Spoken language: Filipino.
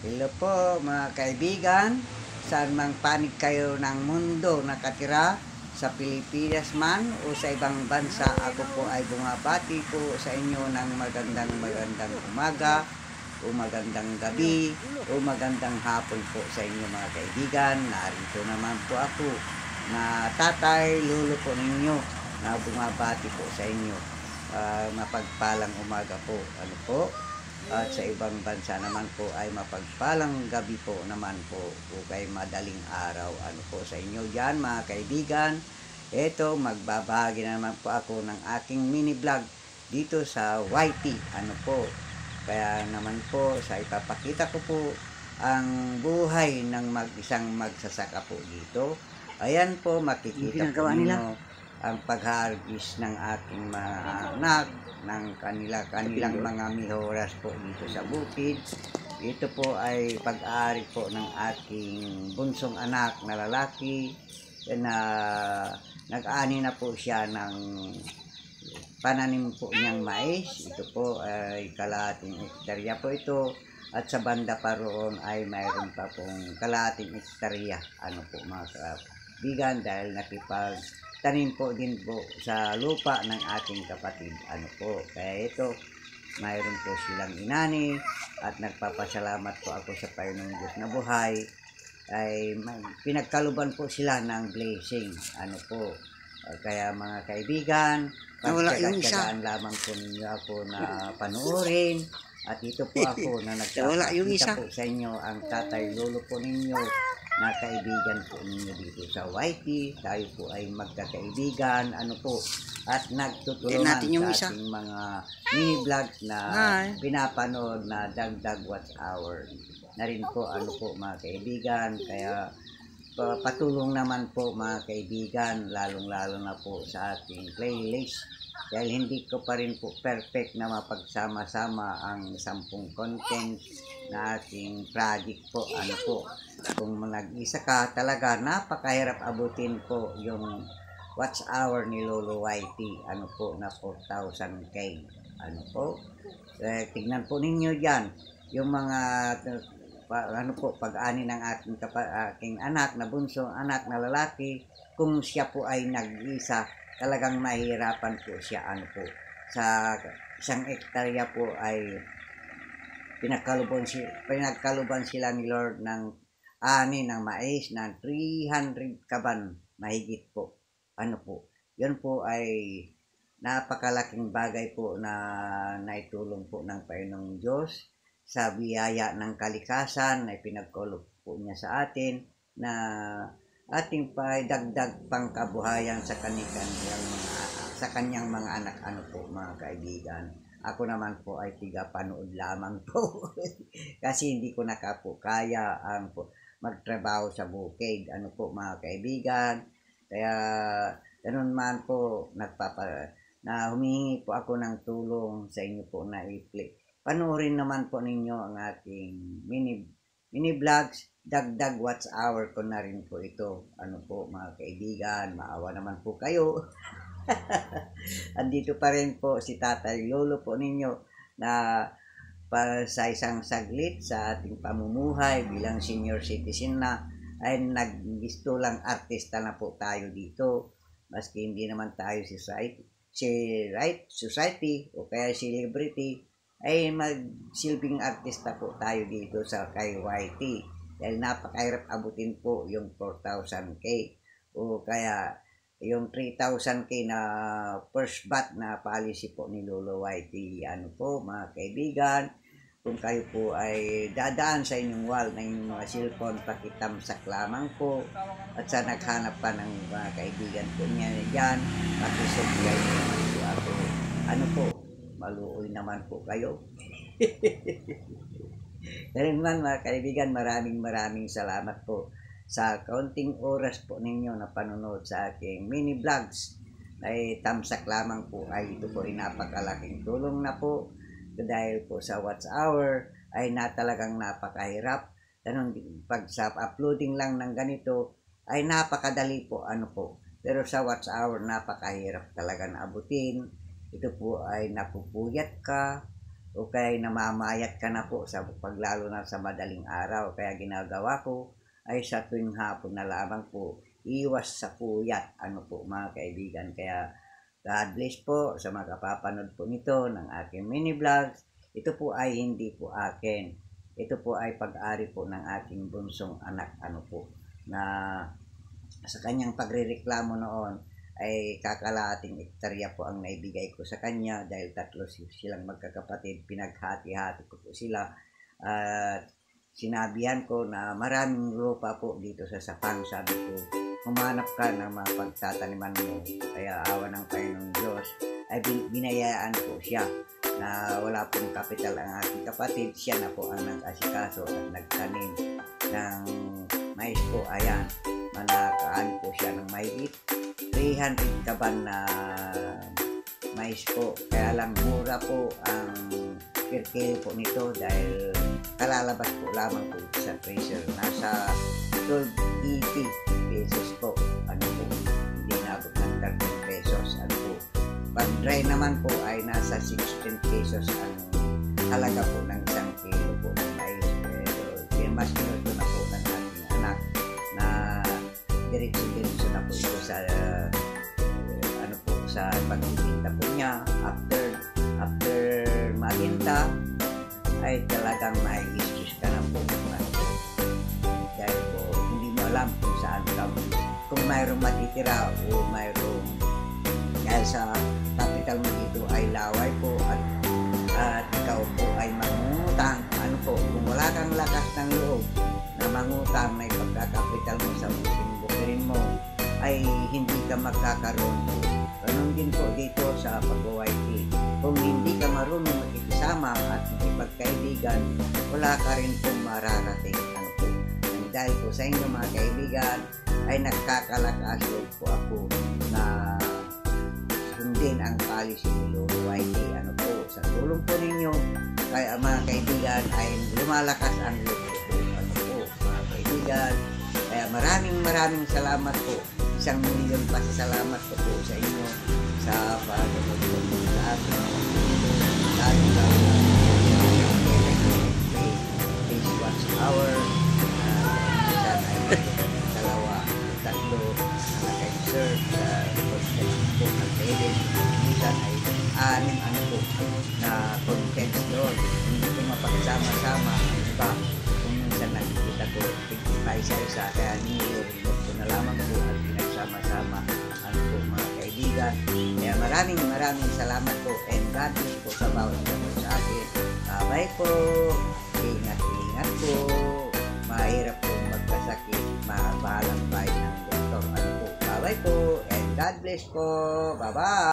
Hello po mga kaibigan, saan mang panig kayo ng mundo nakatira, sa Pilipinas man o sa ibang bansa, ako po ay bumabati po sa inyo ng magandang umaga o magandang gabi o magandang hapon po sa inyo mga kaibigan. Narito naman po ako na tatay, lolo po ninyo na bumabati po sa inyo. Mapagpalang umaga po. Ano po? At sa ibang bansa naman po ay mapagpalang gabi po naman po o kay madaling araw. Ano po sa inyo dyan mga kaibigan. Ito, magbabahagi naman po ako ng aking mini vlog dito sa YT. Ano po. Kaya naman po sa ipapakita ko po ang buhay ng isang magsasaka po dito. Ayan po, makikita po ninyo ang pag-harvest ng aking mga anak, ng kanilang mga mihoras po dito sa bukid. Ito po ay pag-aari po ng aking bunsong anak na lalaki na nag-ani na po siya ng pananim po niyang mais. Ito po ay kalahating hektarya po ito. At sa banda pa roon ay mayroon pa pong kalahating hektarya. Ano po mga kaibigan, dahil nakipagtanim po din po sa lupa ng ating kapatid. Ano po, kaya ito, mayroon po silang inani at nagpapasalamat po ako sa Panginoong Diyos na buhay. Ay pinagkaluban po sila ng blessing. Ano po, kaya mga kaibigan, pagtsagaan lamang po ninyo ako na panuorin. At ito po ako na nagpapakita po sa inyo ang tatay lolo po ninyo na kaibigan po ninyo dito sa YT. Tayo po ay magkakaibigan, ano po, at nagtutulungan sa ating mga mini vlogs na pinapanood na dagdag watch hour na rin po, ano po mga kaibigan. Kaya patulong naman po mga kaibigan, lalong-lalo na po sa ating playlist. Dahil hindi ko pa rin po perfect na mapagsama-sama ang 10 content na ating project po. Ano po, kung nag-isa ka talaga, napakahirap abutin po yung watch hour ni Lolo YT. Ano po, na 4,000K. Ano po, tignan po ninyo dyan yung mga ano po, pag-ani ng aking anak na bunsong anak na lalaki. Kung siya po ay nag-isa, talagang mahirapan po siya. Ano po, sa 1 hektarya po ay pinagkaluban sila ni Lord ng ani ng mais na 300 kaban mahigit po. Ano po, yun po ay napakalaking bagay po na naitulong po ng Panginoong Diyos sa biyaya ng kalikasan na pinagkaloob po niya sa atin, na ating dagdag pangkabuhayan sa kanyang mga anak. Ano po mga kaibigan, ako naman po ay tiga-panood lamang po kasi hindi ko po kaya ang magtrabaho sa bukid. Ano po mga kaibigan, kaya ganun man po na humingi po ako ng tulong sa inyo po na i-play. Panoorin naman po ninyo ang ating mini vlogs, dagdag watch hour ko na rin po ito. Ano po mga kaibigan, maawa naman po kayo. Andito pa rin po si tatay lolo po ninyo na sa isang saglit sa ating pamumuhay bilang senior citizen na ay naggusto lang artista na po tayo dito, maski hindi naman tayo society o kaya celebrity, ay magsilbing artista po tayo dito sa kay YT. Dahil napakahirap abutin po yung 4,000K o kaya yung 3,000K na first bat na policy po ni Lolo YT. Ano po mga kaibigan, kung kayo po ay dadaan sa inyong wall na inyong mga cellphone, pakitamsak lamang po. At sa naghanap pa ng mga kaibigan po niya dyan, pakisubscribe naman po ako. Ano po, maluoy naman po kayo. Ganun man mga kaibigan, maraming salamat po sa kaunting oras po ninyo na panonood sa aking mini vlogs. Ay tamsak lamang po ay ito po ay napakalaking tulong na po, dahil po sa watch hour ay talagang napakahirap. Ganun, pag sa uploading lang ng ganito ay napakadali po. Ano po, pero sa watch hour napakahirap talaga na abutin. Ito po ay napupuyat ka, o kaya namamayat ka na po sa paglalo na sa madaling araw. Kaya ginagawa ko ay sa tuwing hapon na lamang po, iwas sa puyat, ano po mga kaibigan. Kaya God bless po sa mga kapapanood po nito ng aking mini vlogs. Ito po ay hindi po akin. Ito po ay pag-ari po ng aking bunsong anak, ano po, na sa kanyang pagrereklamo noon ay kakalahating ektarya po ang naibigay ko sa kanya dahil tatlo silang magkakapatid. Pinaghati-hati ko po sila at sinabihan ko na maraming lupa po dito sa Sapang. Sabi ko, humanap ka ng mga pagtataniman mo. Kaya awa ng Panginoong Diyos ay binayaan po siya na wala pong kapital ang aking kapatid. Siya na po ang nag-asikaso at nagtanim ng mais po. Ayan, manakaan po siya ng mahigit 300 kaban na mais po. Kaya lang mura po ang per kilo po nito dahil kalalabas po lamang po sa freezer. Nasa 12.80 pesos po. Ano po, hindi nabot ng 13 pesos. Ano po, pag dry naman po ay nasa 16 pesos ang halaga po ng isang kilo po ng mais. Pero mas minuto na po ng ating anak na diretso-diretso na po ito sa ano po, sa pagtitinda po niya. After matinta ay talagang may excuse ka na po. Dahil po hindi mo alam kung saan ka, kung mayroong matitira o mayroong, dahil sa capital mo dito ay laway po at ikaw po ay mangutang. Ano po, kung wala kang lakas ng loob na mangutang na ipagkakapital mo sa bukirin mo ay hindi ka magkakaroon po. Ganun din po dito sa pag-YT. Kung hindi ka marunong makikisama at makipagkaibigan, wala ka rin pong mararating. Ano po, dahil po sa inyo mga kaibigan ay nagkakalakas loob po ako na sundin ang policy ni Lolo YT. Ano po, sa tulong po ninyo kaya mga kaibigan ay lumalakas ang loob po. Ano po mga kaibigan, kaya maraming salamat po. 1 milyon pasasalamat po sa inyo sa pagpunod po sa ating please watch our minsan ay dalawa, tatlo na nag-serve sa content po ng playlist. Minsan ay 6 ano po na contents doon. Hindi ko mapagsama-sama ang iba. Kung minsan nakikita ko isa-isa, kaya nire-remote ko na lamang po at pinagsama-sama ano po mga kaibigan. Kaya maraming salamat po and God bless po sa bawat po sa akin. Bye po, ingat po, mahirap po magkasakit, mabalang bahay ng doktor. Ano po, bye po and God bless po, bye bye.